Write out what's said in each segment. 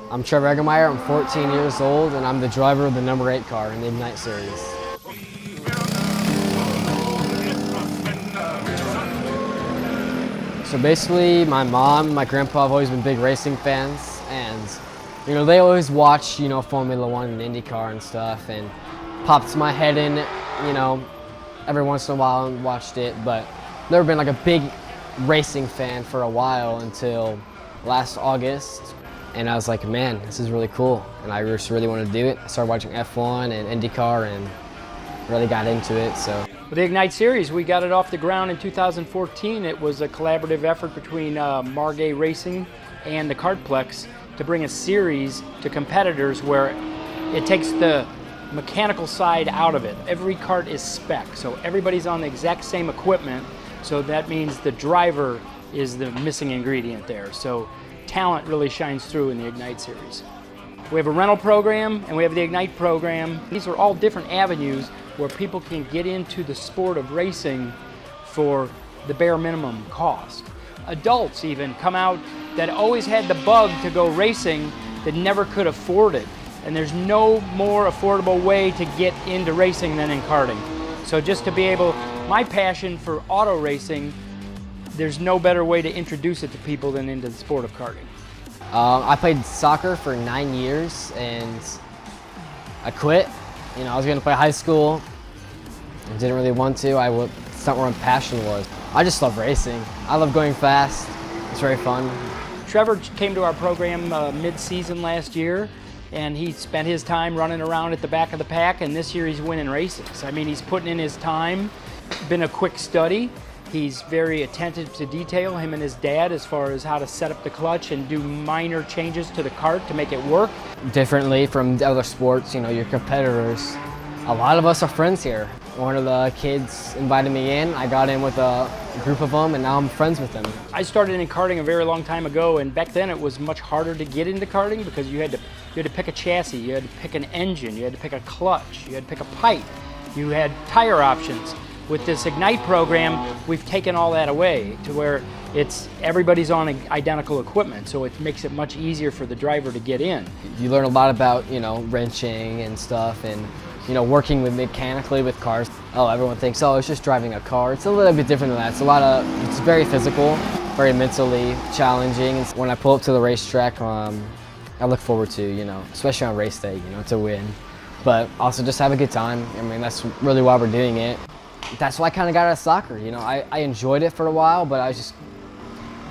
I'm Trevor Eggemeyer, I'm 14 years old, and I'm the driver of the number 8 car in the Ignite Series. So basically, my mom and my grandpa have always been big racing fans, and they always watch, Formula One and IndyCar and stuff, and popped my head in, every once in a while and watched it, but never been like a big racing fan for a while until last August. And I was like, man, this is really cool, and I just really wanted to do it. I started watching F1 and IndyCar and really got into it. So with the Ignite Series, we got it off the ground in 2014. It was a collaborative effort between Margay Racing and the Kartplex to bring a series to competitors where it takes the mechanical side out of it. Every kart is spec, so everybody's on the exact same equipment, so that means the driver is the missing ingredient there. So talent really shines through in the Ignite Series. We have a rental program and we have the Ignite program. These are all different avenues where people can get into the sport of racing for the bare minimum cost. Adults even come out that always had the bug to go racing that never could afford it. And there's no more affordable way to get into racing than in karting. So just to be able, my passion for auto racing, there's no better way to introduce it to people than into the sport of karting. I played soccer for 9 years and I quit. I was going to play high school. I didn't really want to. It's not where my passion was. I just love racing. I love going fast. It's very fun. Trevor came to our program mid-season last year, and he spent his time running around at the back of the pack, and this year he's winning races. I mean, he's putting in his time, been a quick study. He's very attentive to detail, him and his dad, as far as how to set up the clutch and do minor changes to the kart to make it work. Differently from other sports, your competitors, a lot of us are friends here. One of the kids invited me in, I got in with a group of them, and now I'm friends with them. I started in karting a very long time ago, and back then it was much harder to get into karting because you had to pick a chassis, you had to pick an engine, you had to pick a clutch, you had to pick a pipe, you had tire options. With this Ignite program, we've taken all that away to where everybody's on identical equipment, so it makes it much easier for the driver to get in. You learn a lot about, wrenching and stuff, and working mechanically with cars. Oh, everyone thinks, oh, it's just driving a car. It's a little bit different than that. It's very physical, very mentally challenging. When I pull up to the racetrack, I look forward to, especially on race day, to win. But also just have a good time. I mean, that's really why we're doing it. That's why I kind of got out of soccer. I enjoyed it for a while, but I just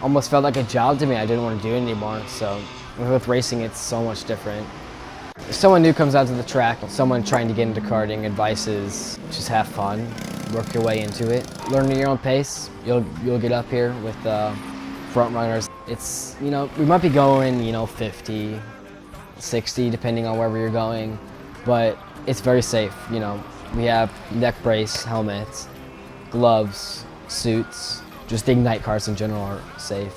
almost felt like a job to me. I didn't want to do it anymore. So with racing, it's so much different. If someone new comes out to the track, someone trying to get into karting, advice is just have fun, work your way into it, learn at your own pace. You'll get up here with front runners. It's we might be going 50, 60 depending on wherever you're going, but it's very safe. We have neck brace, helmets, gloves, suits. Just the Ignite cars in general are safe.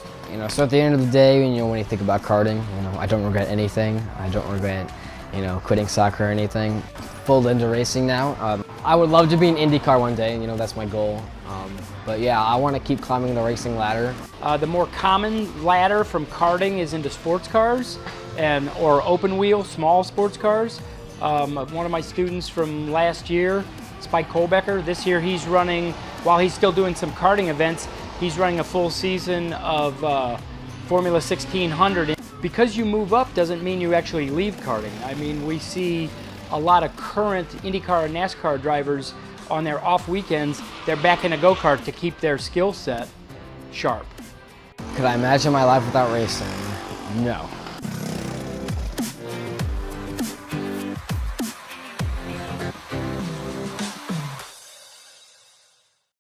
So at the end of the day, when you think about karting, I don't regret anything. I don't regret, quitting soccer or anything. Full into racing now. I would love to be an IndyCar one day, that's my goal. But yeah, I want to keep climbing the racing ladder. The more common ladder from karting is into sports cars or open wheel, small sports cars. One of my students from last year, Spike Kolbecker, this year he's running, while he's still doing some karting events, he's running a full season of Formula 1600. Because you move up doesn't mean you actually leave karting. I mean, we see a lot of current IndyCar and NASCAR drivers on their off weekends, they're back in a go-kart to keep their skill set sharp. Could I imagine my life without racing? No.